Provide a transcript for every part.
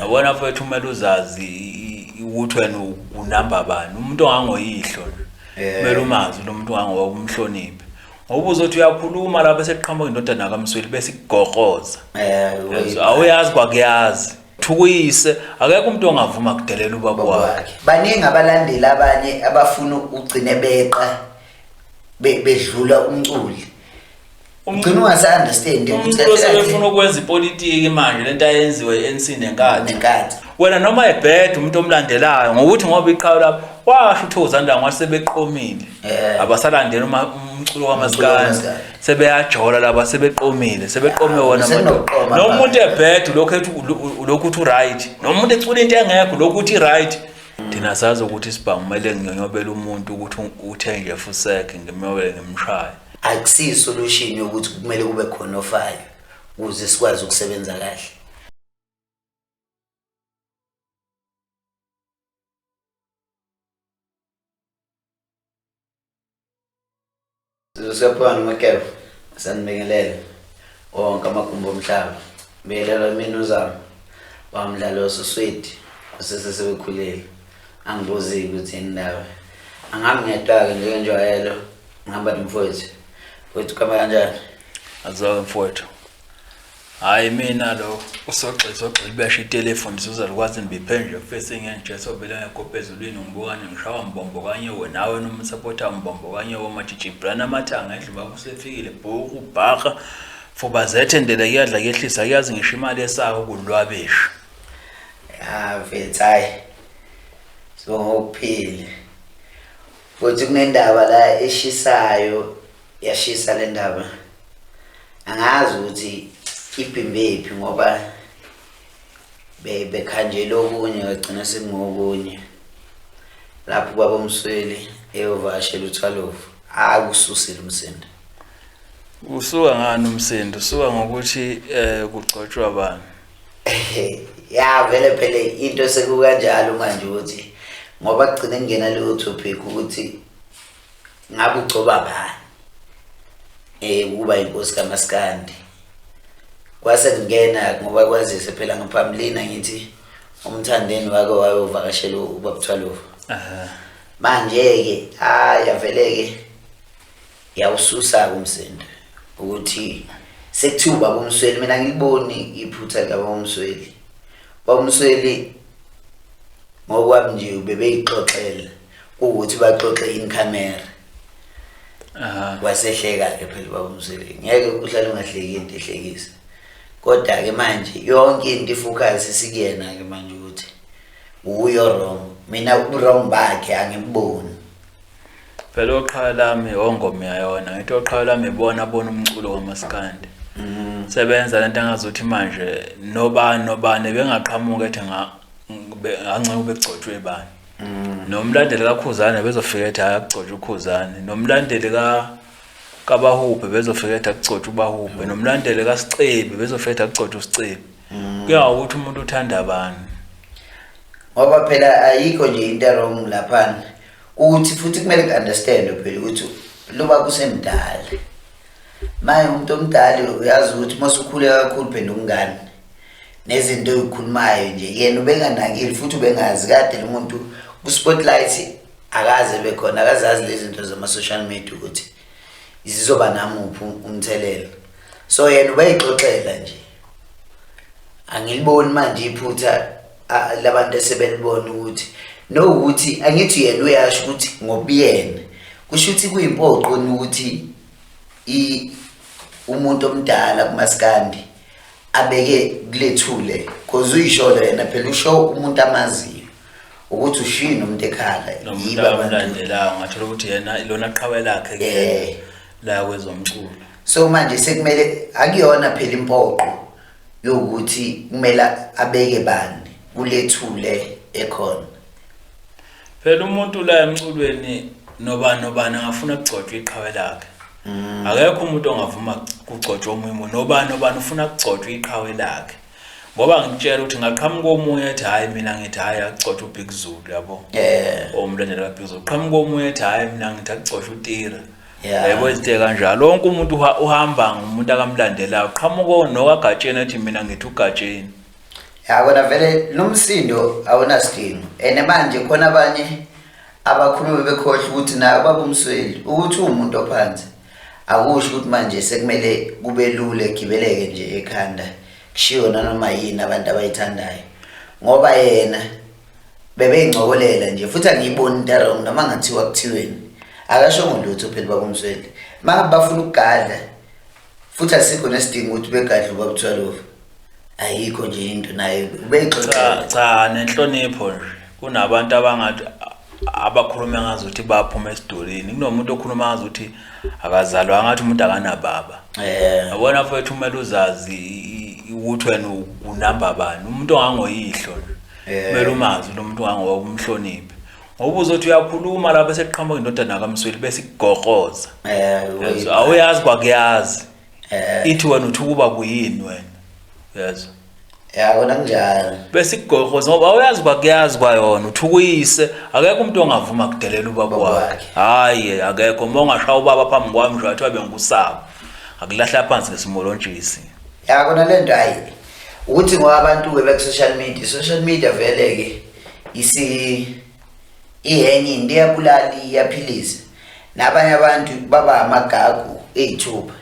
Yabona mfethu kumele uzazi ukuthi wena unamba bani. Umuntu ongangoyihlo kumele umazi lo muntu ongangokumhloniphi. Ngoba uzothi uyakhuluma lapha seqhamuka indodana kaMsweli bese ikugoqoza. Awuyazi kwakuyazi. Thukuyise akekho umuntu ongavuma kudelela ubaba wakhe. Baningi abalandeli abanye abafuna ugcine beqa bedlula umculi. Ugcina ungasa-understand ukuthi sebefuna ukwenza ipolitiki manje lento ayenziwe ANC nenkatha. Wena noma ebhede umuntu omlandelayo ngokuthi ngoba iqhawe lapho washo uThokozandaba wasebeqomile. Abasalandela umculo wamaskandi sebeyajola laba sebeqomile sebeqome wona manje. Nomuntu ebhede lokhu uthi right nomuntu ecula into engekho lokhu uthi right. Thina sazi ukuthi sibhangu kumele nginyobela umuntu ukuthi uthe nje fuseke ngimyobele ngimshaya. Akusiyo solution yokuthi kumele kube khona ofayo ukuze sikwazi ukusebenza kahle. Sizosepha nomakhefu sanibingelela wonke amagumbi omhlaba. Belela mina uzami wamdlalo ososwedi osesebekhulile. Angibuzi ukuthi indaba. Angabi ngedwa njengenjwayelo ngihamba nomfowethu. Wethu kama kanjani? Azawe mfowethu. Hayi mina lo usoxexo besha itelefoni sizalukwazi nibiphenje face ngenje sobela ngekopezulweni ngibukane ngishawa mbombo kanye wena nawe noma supporter mbombo kanye womatshiji brand amathanga endlu bakusefikile bhuku ubhaqa fobazethe ndlela iyadla yehlisa yazi ngisho imali esako kudlwabesha. Vethayi. So ngokuphila. Futhi kunendaba la eshisayo yashisa le ndaba. Angazi ukuthi iphimbe ngoba bekhanjela okunye ngagcina sengokunye. Lapho baba uMsweli eyovashela uThwalovu akususile umsindo. Usuka ngani umsindo? Usuka ngokuthi kugcotshwa abantu. Ya vele phela into sekukanjalo manje ukuthi ngoba kugcina ngena leyo topic ukuthi ngabe ugcoba bani kuba inkosi kaMaskandi. Kwase ngena ngoba kwazise phela ngaphambilini ngithi umthandeni wake wayovakashela ubaba uThwalovu. Manje ke yaveleke yawususa umsindo ukuthi sekuthiwa baba uMsweli mina ngiliboni iphutha laba uMsweli. Baba uMsweli ngokwami nje ubebeyixoxela ukuthi baxoxe in camera. Wasehleka ke phela baba uMsweli. Ngeke uhlale ungahleki into ehlekisa. Kodwa ke manje yonke into ifocus sikuyena ke manje ukuthi uyo wrong. Mina wrong bakhe angiboni. Phela oqhala lami ongoma yayona ngithi oqhala lami ibona umculo wamaskandi. Sebenza lento engazuthi manje nobani bengaqhamuka ethi angceke begcotshwe bani. Nomlandeli kaKhuzane bezofika ethi akugcotshwe uKhuzane. Nomlandeli kaBahubhe bezofika ethi akugcotshwe uBahubhe. Nomlandeli kaSicebe bezofika ethi akugcotshwe uSicebe. Kuya ukuthi umuntu uthanda abantu. Ngoba phela ayikho nje into wrong lapha. Uthi futhi kumele uunderstand phela ukuthi lo baba usemdala. Maye umuntu omdala uyazi ukuthi masukhule kakhulu phela ungani. Nezinto ezikhulumayo nje yena ubenganakile futhi ubengazi kade lo muntu ku spotlight akaze bekhona akazazi lezi zinto zama social media ukuthi izizoba namuphi umthelela. So yena ubeyixoxela nje. Angiliboni manje iphutha labantu esebelibona ukuthi no ukuthi angithi yena uyasho ukuthi ngobiyena kusho ukuthi kuyimpoqo ukuthi umuntu omdala kuMaskandi abeke kulethule because uyisholo yena phela usho umuntu amaziyo ukuthi ushini umuntu ekhala yiba abandandelayo ngathola ukuthi yena ilona qhawe lakhe ke la kwezomculo. So manje sekumele akuyona phela impoqo yokuthi kumele abeke bani kulethule ekhona. Phela umuntu la emculweni nobani angafuna ukugcotshwa iqhawe lakhe. Akekho umuntu ongavuma ukugcotshwa omunye nobani ufuna ukugcotshwa iqhawe lakhe. Ngoba ngitshela ukuthi ngaqhamuka omunye ethi hayi mina ngithi hayi akugcotshwa uBig Zulu yabo. Omlandela kaBig Zulu. Qhamuka omunye ethi hayi mina ngithi akugcotshwa uTira. Yebo izinto kanjalo. Lonke umuntu uhamba ngumuntu akamlandelayo. Qhamuka nokaGatsheni ethi mina ngithi uGatsheni. Yabona vele nomsindo awunasidingo ene manje khona abanye abakhuluma bekhohle ukuthi nayo baba uMsweli ukuthi umuntu ophansi akusho ukuthi manje sekumele kube lule gibeleke nje ekhanda kushiwo nanoma yini abantu abayithandayo ngoba yena bebengcokolela nje futhi angiyiboni into wrong noma ngathiwa kuthiweni akasho ngolutho phela baba uMsweli bafuna ukugadla futhi asikho nesidingo ukuthi begadle baba 12 ayikho nje into naye ubeyixoxa cha nenhlonipho kunabantu abangathi abakhuluma ngazuthi baphuma esidoleni kunomuntu okhuluma ngazuthi akazalwa ngathi umuntu akanababa yabona mfowethu kumele uzazi ukuthi wena unamba bani umuntu ongangoyihlo kumele umazi lo muntu ongangokumhloniphi ngoba uzothi uyakhuluma lapha seqhamuka indodana kaMsweli bese ikugoqoza awuyazi kwakuyazi ithi wena uthi kuba kuyini wena yazi yabona kunjalo bese ikugoqoza ngoba awuyazi kwakuyazi kwayona uthi ukuyise akekho umuntu ongavuma kudelela ubaba wakhe hayi akekho uma ungashaya ubaba phambi kwami nje wathi wabe ngusaba akulahla phansi ngesimolontshisi yabona lento hayi ukuthi ngoba abantu ke social media vele ke iyenye into iyabulala iyaphilisa nabanye abantu baba amagagu ezithuba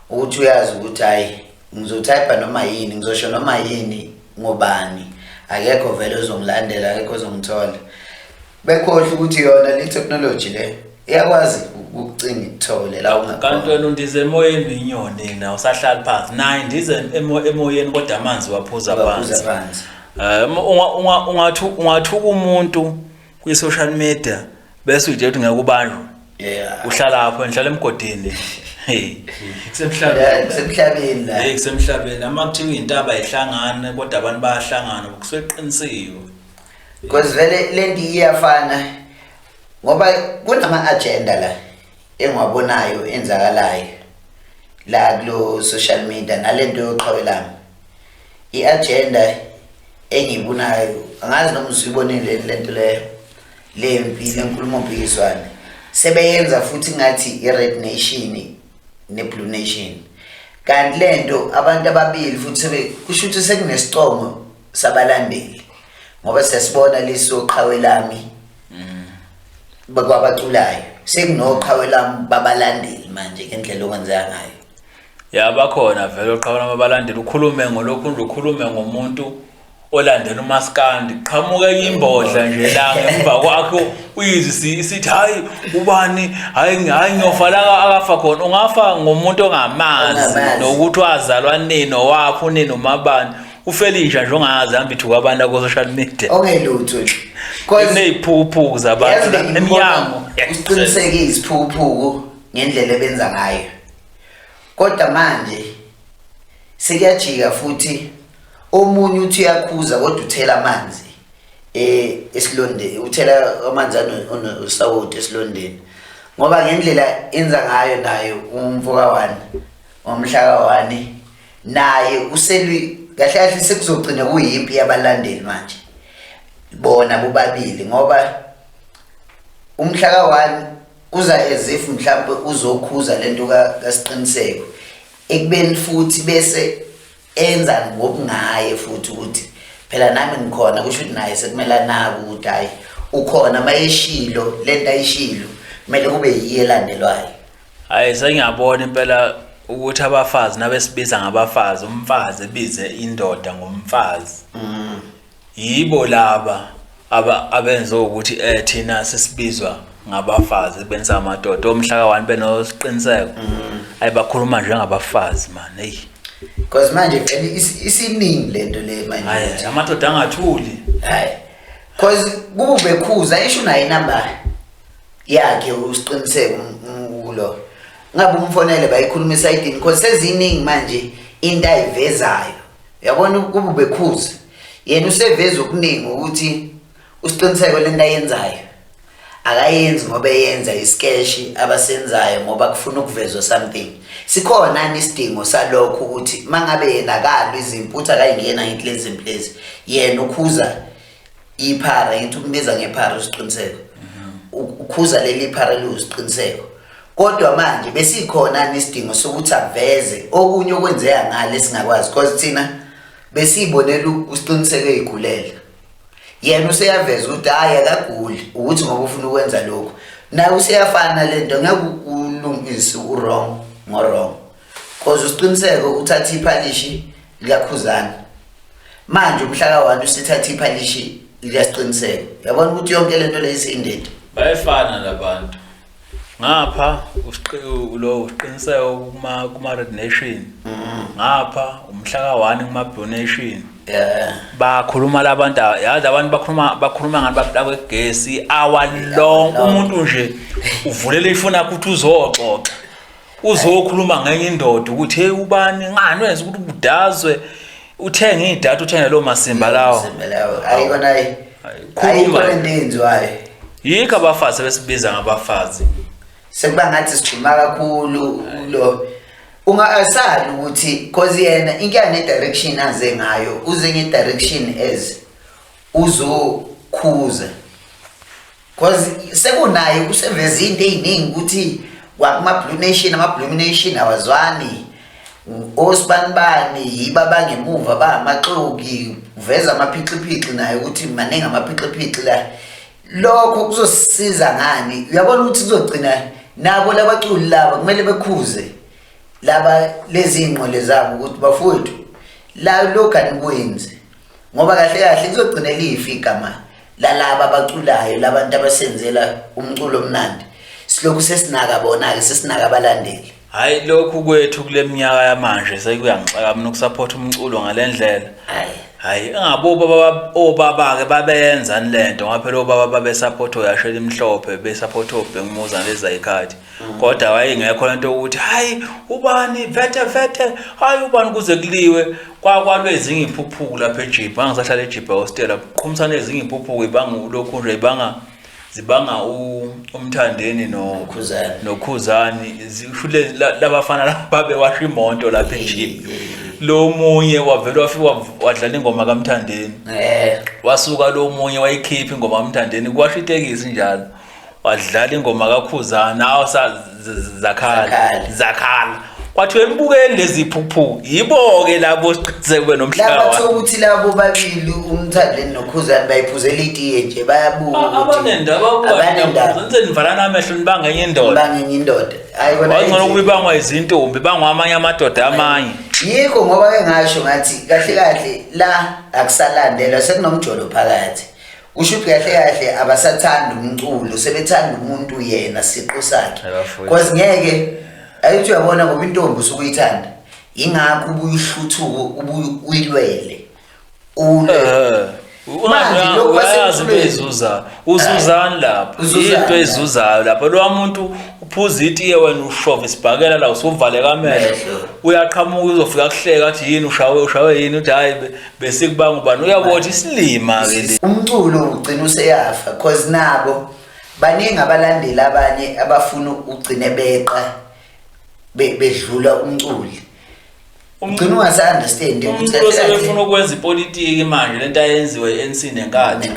ukuthi uyazi ukuthi hayi ngizotype noma yini ngizosho noma yini ngobani akekho vele uzongilandela akekho uzongithola bekhohle ukuthi yona le technology le iyakwazi ukucinga ithole la kanti wena undize emoyeni inyoni na usahlala phansi naye ndize emoyeni kodwa amanzi waphuza phansi ungathuka umuntu kwi social media bese uje uthi ngeke ubanjwe uhlala lapho ngihlala emgodini kusemhlabeni la kusemhlabeni ama kuthiwa intaba ayihlangane kodwa abantu bayahlangana kuseqinisiwe because vele lento iyafana ngoba kunama agenda la engiwabonayo enzakalayo la kulo social media nalento yoqhawelana iagenda engiyibonayo angazi noma usibonile lento le mpilo enkulumo mpikiswana sebeyenza futhi ngathi iRed Nation neBlue Nation kanti lento abantu ababili futhi kusho ukuthi sekunesixongo sabalandeli ngoba siyasibona lesoqhawelami bakwabaculayo sekunoqhawelami babalandeli manje ngendlela okwenzeka ngayo bakhona vele oqhawelami abalandeli ukhulume ngolokhu ukhulume ngomuntu olandela uMaskandi qhamuka imbodla nje la ngemva kwakho uyizwi sithi hayi ubani hayi ngiyofa la akafa khona ungafa ngomuntu ongamazi nokuthi wazalwa nini owapho nini umabani ufelisha nje ongazi hamba ithuka abantu ku social media ongelutho kuneziphuphuku zabantu eminyango uqiniseke iziphuphuku ngendlela ebenza ngayo kodwa manje sekuyajika futhi omunye uthi uyakhuza kodwa uthela amanzi esilondeni uthela amanzi anosawoti esilondeni ngoba ngendlela enza ngayo nayo umvuka wani omhlaka wani naye uselwi kahle kahle sekuzogcina kuyimpi yabalandeli manje bona bobabili ngoba umhlaka wani uza ezif mhlawumbe uzokhuza lento kaSiqiniseko ekubeni futhi bese enza ngokungaye futhi ukuthi phela nami ngikhona kusho ukuthi naye sekumela nako ukuthi hayi ukhona mayeshilo lento ayishilo kumele kube yiye elandelwayo hayi sengiyabona impela ukuthi abafazi nabesibiza ngabafazi umfazi ebize indoda ngomfazi yibo laba abenza ukuthi thina sesibizwa ngabafazi benza amadoda omhlaka wani benosiqiniseko ayibakhuluma njengabafazi man hey because manje vele isiningi lento le manje hayi amadoda angathuli hayi because kube bekhuza isho nayo inamba yakhe usiqiniseko ulo ngabe umfonele bayikhuluma esayidini because seziningi manje into ayivezayo yabona kube bekhuza yena useveza okuningi ukuthi usiqiniseko lento ayenzayo akayenzi ngoba eyenza isketch abasenzayo ngoba kufuna ukuvezwa something sikhona isidingo salokho ukuthi mangabe yena kalwe izimputha akayingena inhlezi implezi yena ukhuza iphara into ukubiza ngephara usiqiniseko ukhuza leli phara lusiqiniseko kodwa manje besikhona isidingo sokuthi aveze okunye okwenzeka ngale singakwazi because thina besibonela usiqiniseke ezigulela yena useyaveza ukuthi hayi akaguli ukuthi ngoba ufuna ukwenza lokho naye useyafana lento ngeke ulungise wrong ngorong cause usiqiniseke uthatha iphalishi likaKhuzana manje umhla ka1 usithatha iphalishi liyasiqiniseke yabona ukuthi yonke lento leyisindende bayafana labantu ngapha usiqiniseke kuma Red Nation ngapha umhla ka1 kuma Blue Nation bakhuluma labantu yazi abantu bakhuluma ngani bakwegesi hour long umuntu nje uvulela ifuna ukuthi uzoxoxa uzokhuluma ngenye indoda ukuthi hey ubani ngani wenza ukuthi ubudazwe uthenga idatha uthenge lo masimba lawo ayikona khuluma lendenzwayo yikho abafazi besibiza ngabafazi sekuba ngathi sikhuluma kakhulu lo ungasali ukuthi cause yena inkinga ne-direction aze ngayo uze nge-direction as uzokhuza cause sekunaye kuseveza into eziningi ukuthi kwakuma-Blue Nation ama-Blue Nation awazwani osibanibani yiba bangemuva bangamaxoki uveza amaphixipixi naye ukuthi maningi amaphixipixi la lokho kuzosisiza ngani uyabona ukuthi kuzogcina nabo labaculi laba kumele bekhuze laba lezi ingqole zabo ukuthi bafowethu la lokho anikwenzi ngoba kahle kahle kuzogcina lifa igama lalaba abaculayo labantu abasenzela umculo omnandi silokhu sesinaka bona ke sesinaka abalandeli hayi lokhu kwethu kule minyaka yamanje sekuyangixaka mina ukusupport umculo ngalendlela hayi engabo obaba ke babenza lento ngaphela obaba babesupport oyashela imhlophe besupport obhengumuza leza ikhadi kodwa wayengekho lento ukuthi hayi ubani vete hayi ubani kuze kuliwe kwalwezinye iphuphuku lapha eJipha angisahlala eJipha hostel qhumsana ezinye iphuphuku ibanga lokhu nje zibanga umthandeni noKhuzani zishule labafana babewasha imoto lapha eJipha lo munye wavela wafika wadlala ingoma kaMthandeni wasuka lo munye wayikhipha ingoma kaMthandeni kwasha itekisi njalo wadlala ingoma kaKhuzani awu zakhala kwathi wembukeli lezi phuphu yibo ke labo siqiniseke nomhlaba laba ukuthi labo babili uMthandeni noKhuzani bayiphuzela itiye nje bayabuka abanendaba zenze nivalana amehlo nibangenye indoda hayi bona wangcono kubangwa izintombi bangwa amanye amadoda amanye yikho ngoba ke ngasho ngathi kahle la akusalandelwa sekunomjolo phakathi usho ukuthi kahle abasathanda umculo sebethanda umuntu yena siqo sakhe because ngeke ayithi uyabona ngoba intombi usukuyithanda ingakho ubuyihluthuko ubuyilwele manje lokwazi bezuza uzuzani lapha into ezuzayo lapha lo muntu uphuza itiye wena ushove isibhakela la usuvale kamehlo uyaqhamuka uzofika kuhleka athi yini ushawe yini uthi hayi bese kubanga ubani uyabona isilima ke umculo ugcina useyafa because nabo baningi abalandeli abanye abafuna ugcine beqa bedlula umculi ugcina ungasa-understand ukuthi sebefuna ukwenza ipolitiki manje lento ayenziwe e-ANC nenkadi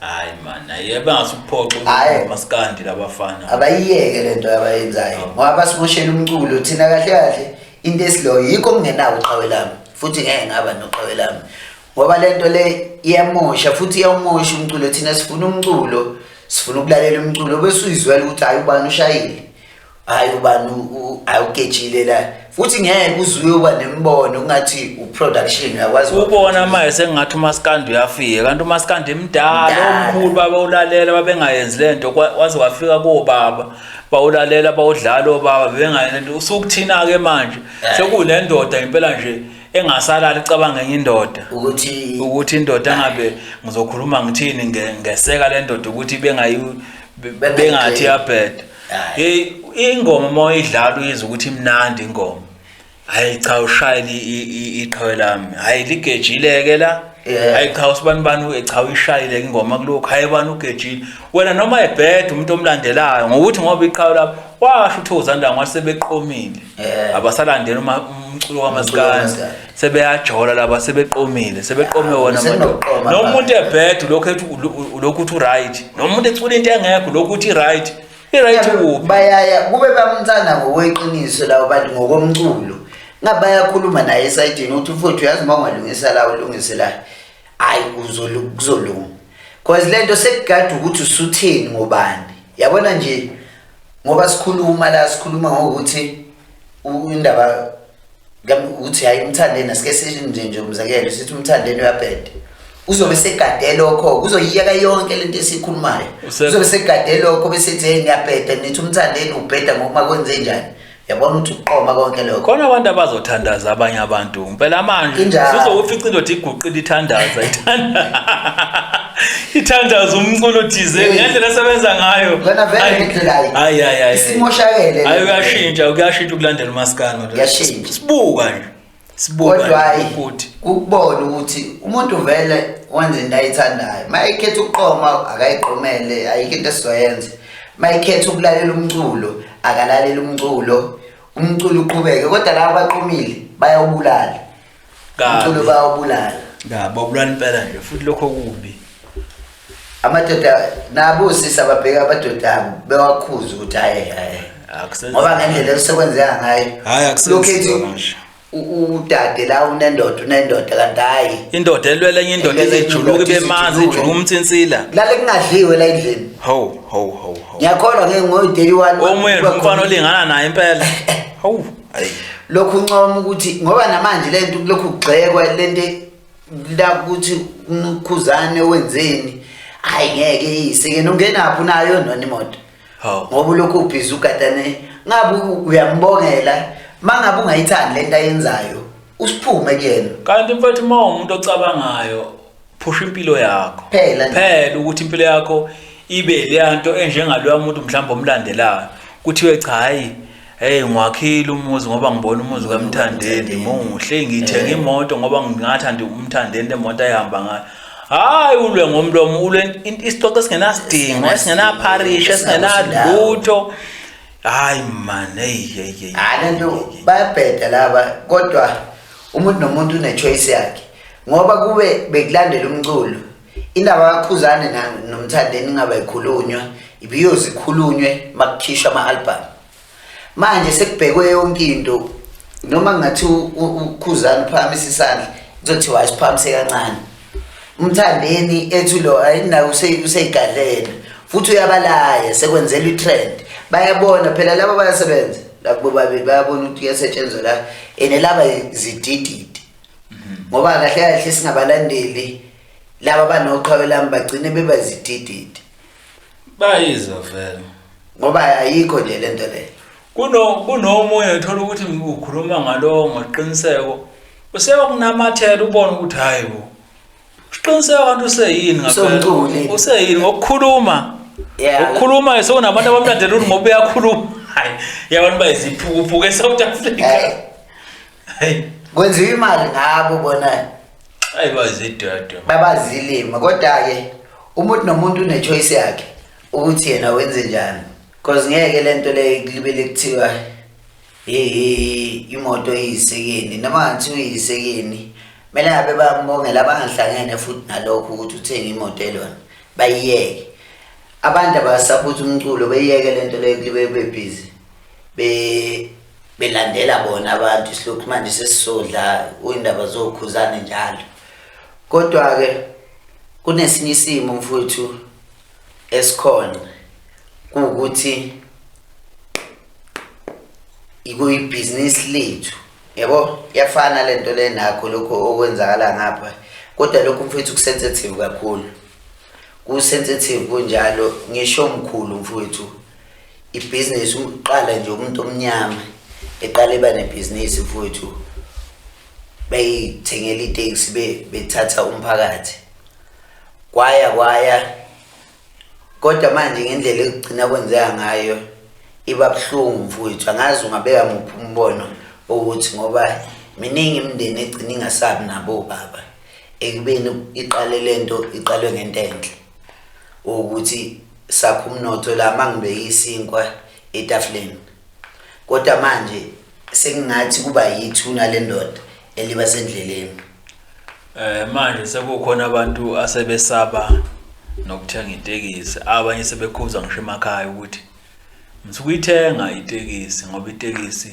hayi man ayebe ngasukuphoxa umaskandi labafana abayiyeke lento abayenzayo ngoba basimoshela umculo thina kahle into esiloyo yikho kungenawo uqhawelami futhi ngeke ngaba noqhawelami ngoba lento le iyamosha futhi iyawumosha umculo thina sifuna umculo sifuna ukulalela umculo bese uyizwela ukuthi hayi ubani ushayile hayi ubani awugejile la futhi ngeke uzuye uba nembono ungathi uproduction uyakwazi ubona manje sengathi umaskandi uyafika kanti umaskandi emdala omkhulu babawulalela babengayenzi lento waze wafika kobaba bawulalela bawudlala obaba bengayenzi lento usukuthina ke manje sekunendoda impela nje engasalala icabanga ngenye indoda ukuthi indoda ngabe ngizokhuluma ngithini ngeseka le ndoda ukuthi bengathi yabheda hey ingoma moyidlala uyizwa ukuthi imnandi ingoma hayi cha ushayile iqhawe lami hayi ligejileke la hayi cha usibani cha uyishayile ingoma kulokho hayi bani ugejile wena noma ebheda umuntu omlandelayo ngokuthi ngoba iqhawe lapho washo uThozanda ngwasebeqomile abasalandela umculo kaMaskandi sebeyajola laba sebeqomile sebeqome wona manje nomuntu ebheda lokho uthi right nomuntu ecula into engekho lokho uthi right bayaya kube bamthanda ngokweqiniso labo bantu ngokomculo ngabe bayakhuluma naye esayidini ukuthi mfowethu uyazi uma ungalungisa la ulungisela hayi kuzolunga because lento sekugada ukuthi usutheni ngobani yabona nje ngoba sikhuluma ngokuthi indaba ukuthi hayi umthandeni asike nje umzakelo sithi umthandeni uyabhede uzobe segade lokho kuzoyiyeka yonke lento esikhulumayo uzobe segade lokho bese ethi ngiyabheda nithi umthandeni ubheda ngoba kwenze njani yabona ukuthi uqoma konke lokho khona abantu abazothandaza abanye abantu impela manje sizofica indoda iguqile ithandaza umculo thize ngendlela esebenza ngayo ngona vele ngendlela hayi isimoshakele hayi uyashintsha ukulandela umaskano sibuka nje kodwa ukuthi ukubona ukuthi umuntu vele wenza into ayithandayo mayikhetha uqoma akayiqomele ayikho into esizoyenza mayikhetha ukulalela umculo akalalela umculo uqhubeke kodwa laba baqomile bayawubulala umculo bayawubulala babulala impela nje futhi lokho kubi amadoda nabo sisa babheka abadoda bewakhuza ukuthi hayi ngoba ngendlela esekwenzeka ngayo akusenzi udade la unendoda kanti hayi indoda elwela enye indoda ezejuluka bemanzi ijuluka umthinsila lale kungadliwe la endlini ho ngiyakholwa ngo-31 omunye umfana olingana naye impela hawu hayi lokhu uncoma ukuthi ngoba namanje lento lokhu kugxekwa lento la ukuthi ukhuzane wenzeni hayi ngeke yisike nongenaphi nayo nona imoto ngoba lokhu ubhizi ugadane ngabe uyambongela mangabe ungayithandi lento ayenzayo usiphume kuyena kanti mfethu uma umuntu ocabangayo phusha impilo yakho phela ukuthi impilo yakho ibe leyanto enjengaloya muntu mhlawumbe omlandelayo kuthiwe cha hayi hey ngwakhile umuzi ngoba ngibona umuzi kaMthandeni muhle ngithenga imoto ngoba ngingathanda uMthandeni lemoto ayihamba ngayo hayi ulwe ngomlomo ulwe isitoke singenasidingo esingenaparish esingenalutho hayi man hey lento bayabheda laba kodwa umuntu nomuntu une-choice yakhe ngoba kube bekulandela umculo indaba kakhuzane noMthandeni ngaba ikhulunywa ibiyozikhulunywe makukhishwa ama-album manje sekubhekwe yonke into noma ngathi ukhuzane uphakamisa isandla kuzothiwa asiphakamise kancane uMthandeni ethu lo ayinawo useyigadlela futhi uyabalaya sekwenzela i-trend bayabona phela laba bayasebenza labo babili bayabona ukuthi kuyasetshenzwa la laba zidididi ngoba kahle kahle singabalandeli laba banoqhawelami bagcine bebazidididi bayizwa vele ngoba ayikho nje lento le kunomunye uthola ukuthi ukhuluma ngalo ngoqiniseko useba kunamathela ubona ukuthi hayi bo uqiniseka kanti useyini ngaphela useyini ngokukhuluma ukukhuluma sokunabantu abamlandela ukuthi ngoba uyakhuluma hayi yabantu bayiziphukuphuku eSouth Africa hayi kwenziwa imali ngabo bona hayi bazidada babazilima kodwa ke umuntu nomuntu une-choice yakhe ukuthi yena wenze njani because ngeke lento le libele kuthiwa imoto iyisekeni noma ngathi uyisekeni kumele ngabe bambongela abangahlangene futhi nalokho ukuthi uthenge imoto elona bayiyeke abantu abasapota umculo bayiyeke lento le libe bebhizi belandela bona abantu isilokhu manje sesisodla indaba zokhuzane njalo kodwa ke kunesinye isimo mfuthu esikhona ukuthi ikuyibhizinisi lethu yabo yafana lento le nakho lokho okwenzakala ngapha kodwa lokho mfuthu kusensitive kakhulu kusensitive kunjalo ngisho omkhulu mfuthu ibhizinisi uqala nje umuntu omnyama eqala eba nebhizinisi mfuthu beyithengela itaxi bethatha umphakathi kwaya kodwa manje ngendlela ekugcina kwenzeka ngayo iba buhlungu mfuthu angazi ungabeka muphi umbono ukuthi ngoba miningi imindeni egcina ingasabi nabo baba ekubeni iqale lento iqalwe ngento enhle ukuthi sakho umnotho la mangibeka isinkwa etafuleni kodwa manje sekungathi kuba yithuna lendoda eliba sendleleni manje sekukhona abantu asebesaba nokuthenga itekisi abanye sebekhuza ngisho emakhaya ukuthi mthi kuyithenga itekisi ngoba itekisi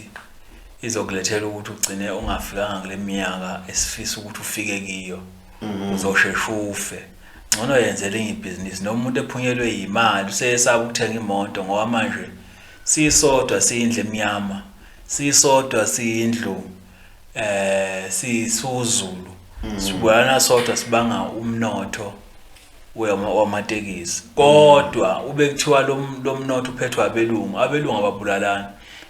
izokulethela ukuthi ugcine ungafikanga kule minyaka esifisa ukuthi ufike kiyo uzoshesha ufe. Ngcono yenzele ibhizinisi noma umuntu ephunyelwe imali useyesaba ukuthenga imoto ngoba manje sisodwa siyindle emnyama, sisodwa siyindlu sisuzulu. Sibuyana sodwa sibanga umnotho wamatekisi. Kodwa ube kuthiwa lo mnotho uphethwe abelungu ababulalana.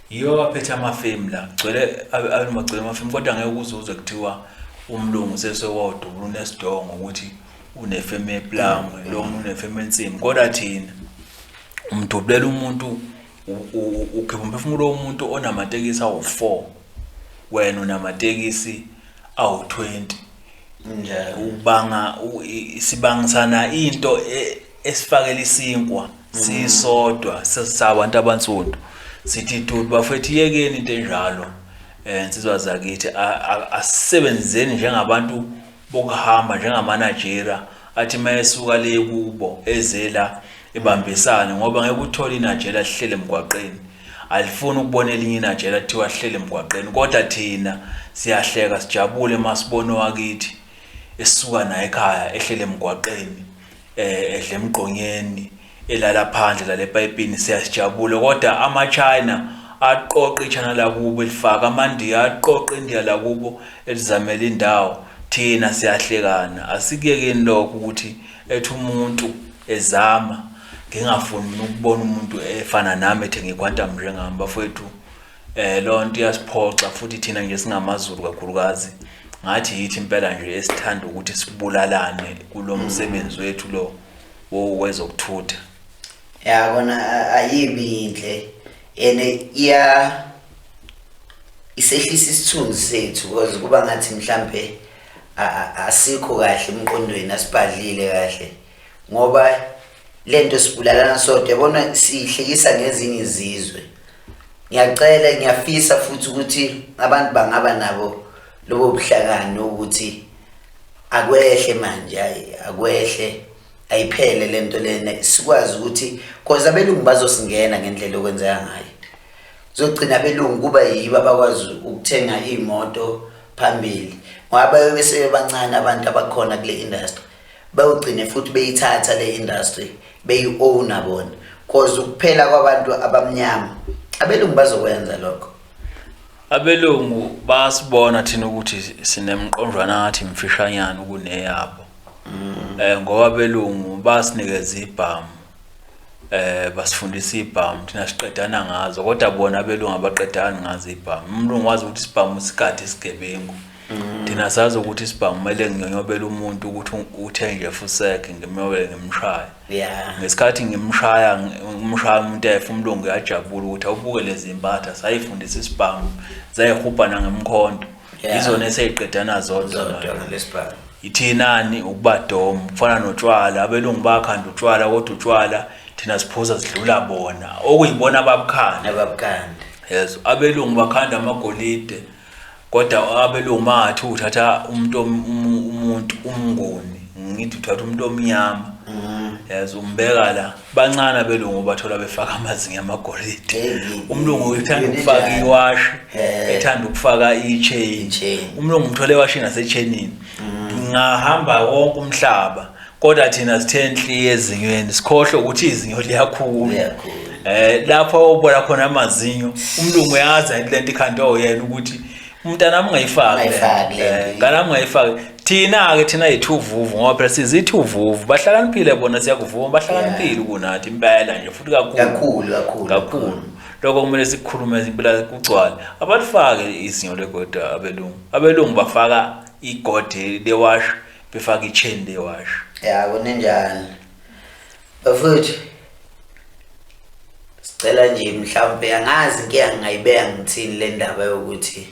Yiyo abaphethe amafemu la, gcwele abagcwele amafemu kodwa ngeke uzuzwe kuthiwa umlungu sesewodwa unesidongo ukuthi unefemu ePlangwe, lo unefemu eNsimbi. Kodwa thina umdubulela umuntu ukhipha umphefumulo womuntu onamatekisi awu4, wena unamatekisi awu20. Ubanga sibangisana into esifakela isinkwa sisodwa sabantu abansundu. Sithi dudu bafethu yekeni into enjalo. Insizwa zakithi asisebenzeni njengabantu bokuhamba njengamanager athi mayesuka le kubo ezela ebambisana ngoba ngeke uthole inajela lihlele emgwaqeni. Alifuni ukubona elinye inajela kuthiwa lihlele emgwaqeni, kodwa thina siyahleka sijabule masibona wakithi esisuka naye ekhaya ehlele emgwaqeni edle emgqonyeni elala phandle la lepayipini. Siyasijabule kodwa ama-China aqoqa ichana lakubo elifaka, amaNdiya aqoqa India lakubo elizamela indawo. Thina siyahlekana. Asikuyekeni lokho ukuthi ethi umuntu ezama ngingafuni ukubona umuntu efana nami ethi ngiquantum njengami bafethu. Lo nto iyasiphoxa futhi thina nje singamaZulu kakhulukazi ngathi yithi impela nje esithanda ukuthi sibulalane kulo msebenzi wethu lo wezokuthutha. Yabona ayibi inhle ene isehlisa isithunzi sethu because kuba ngathi mhlambe asikho kahle emqondweni, asibhadlile kahle ngoba lento sibulalana sodwa. Yabona sihlekisa ngezinye izizwe. Ngiyacela ngiyafisa futhi ukuthi abantu bangaba nabo lobo buhlakani ukuthi akwehle manje, akwehle ayiphele lento lena, sikwazi ukuthi because abelungu bazosingena ngendlela okwenzeka ngayo. Uzogcina abelungu kuba yibo abakwazi ukuthenga imoto phambili ngoba bese bancane abantu abakhona kule industry. Bayogcina futhi beyithatha le industry beyi-owna bona because ukuphela kwabantu abamnyama abelungu bazokwenza lokho. Abelungu basibona thina ukuthi sinemqondwana ngathi mfishanyana kuneyabo. Ngoba abelungu basinikeza ibhamu, basifundisa ibhamu thina siqedana ngazo, kodwa bona abelungu abaqedani ngazo ibhamu. Umlungu wazi ukuthi isibhamu sikade isigebengu. Thina sazi ukuthi isibhamu kumele nginyobele umuntu ukuthi uthe nje fuseke ngimyobele ngimshaya. Ngesikhathi ngimshaya umuntu efa umlungu yajabula ukuthi awubuke lezi impatha sayifundisa isibhamu zayihubha nangemkhonto. Izona eseyiqedana zodwa lesibhamu. Ithinani ukubadoma kufana notshwala. Abelungu bakhanda utshwala kodwa utshwala thina siphuza sidlula bona okuyibona ababukhanda. Yes, abelungu bakhanda amagolide kodwa abelungu mathi uthatha umuntu umngoni, ngithi uthatha umuntu omnyama. Yes, umbeka la bancane abelungu bathola befaka amazinga amagolide. Umlungu uthanda ukufaka iwashi, ethanda ukufaka i-chain. Umlungu umthole iwashi nasechenini. Ngahamba wonke umhlaba kodwa thina sithenhli ezinyweni sikhohle ukuthi izinyo liyakhula. Lapho ubona khona amazinyo umlungu uyaza lento ikhanda oyena ukuthi umntanami ungayifaki nganami ungayifaki. Thina ke thina yithuvuvu ngoba phela sizithi uvuvu bahlakaniphile bona, siyakuvuma bahlakaniphile kunathi impela nje futhi kakhulu. Lokho kumele sikhulume impela kugcwala. Abalifake izinyo legoda abelungu bafaka igodi lewash, befaka ichain lewash. Kunenjani bafuthu sicela nje mhlawumbe angazi ngeke ngayibeka ngithini le ndaba yokuthi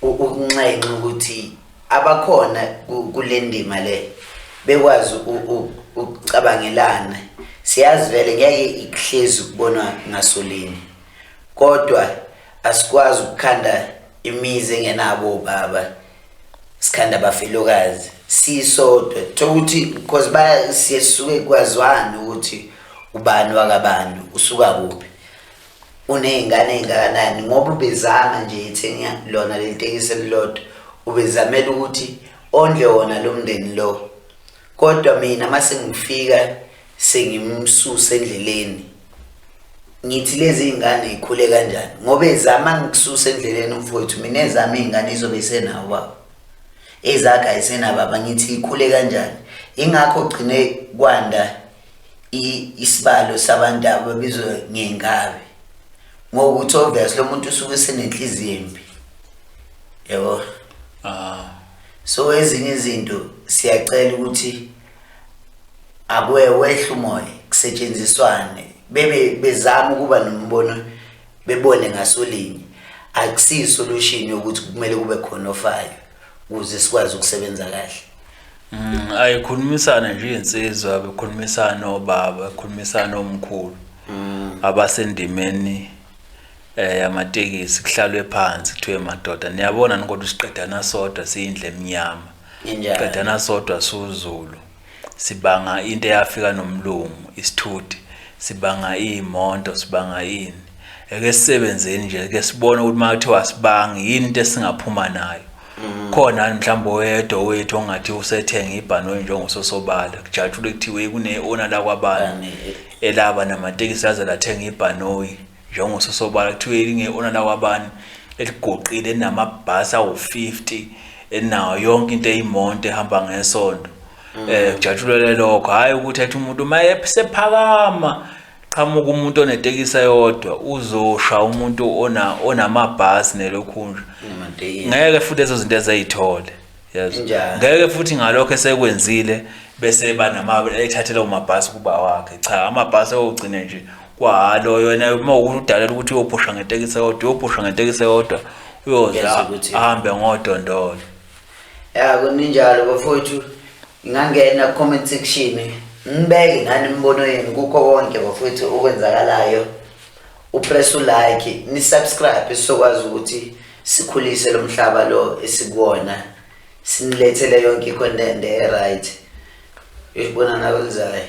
ukunxenxa ukuthi abakhona kule ndima le bekwazi ukucabangelana. Siyazi vele ngeke ikuhlezi ukubona ngasolini, kodwa asikwazi ukukhanda imizi engenabo baba, sikhanda abafelokazi sisodwa ukuthi because siyasuke kwazwana ukuthi ubani wakabantu usuka kuphi. uney'ngane ey'ngakanani ngoba ubezama nje ethenga lona leli tekisi elilodwa ubezamela ukuthi ondle wona lo mndeni lo. Kodwa mina mase ngifika sengimsusa endleleni ngithi lezi ingane ikhule kanjani ngoba ezama ngikususa endleleni mfowethu mina ezama izingane izobe senawo baba ezakhe ayisena baba ngithi ikhule kanjani. Ingakho gcine kwanda isibalo sabantu ababizwa ngengabe ngokuthi obvious lo muntu usuke senenhliziyo embi yabo. So ezinye izinto siyacela ukuthi wehle umoya kusetshenziswane bezama ukuba nombono bebone ngasolinye akusiyo solution yokuthi kumele kube khona ofayo ukuze sikwazi ukusebenza kahle. Ayikhulumisana nje insizwa bekhulumisana obaba bekhulumisana omkhulu abasendimeni yamatekisi kuhlalwe phansi kuthiwe madoda niyabona kodwa siqedana sodwa siyindle emnyama siqedana sodwa suZulu sibanga into eyafika nomlungu isithuthi sibanga imonto sibanga ini eke sisebenzeni nje ke sibona ukuthi manje wasibanga yini into esingaphuma nayo khona mhlawumbe oyedwa wethu ongathi usethenga ibhanoyi njengososobala kujatshule kuthiwe kune owner la kwabani elaba namatekisi yaze lathenga ibhanoyi njengososobala kuthiwe linge owner la kwabani eligoqile enamabhasi awu50 enawo yonke into eyimonto ehamba ngesonto kujatshulele lokho hayi ukuthi athi umuntu maye sephakama qhamuka umuntu onetekisi eyodwa uzosha umuntu onamabhasi nelokhunja ngeke futhi lezo zinto ezayithole yazi ngeke futhi ngalokho esekwenzile bese ethathela umabhasi kuba wakhe cha amabhasi ayogcina nje kwalo yena uma ukudalela ukuthi uyophusha ngetekisi eyodwa uyoza ahambe ngodondolo kuninjalo bafowethu. Ngangena comment section ngibeke nani imbono yenu kukho konke bafowethu okwenzakalayo upress like ni subscribe sizokwazi ukuthi sikhulise lo mhlaba lo esikuwona sinilethele yonke icontent right. Uyibona nawe lizayo.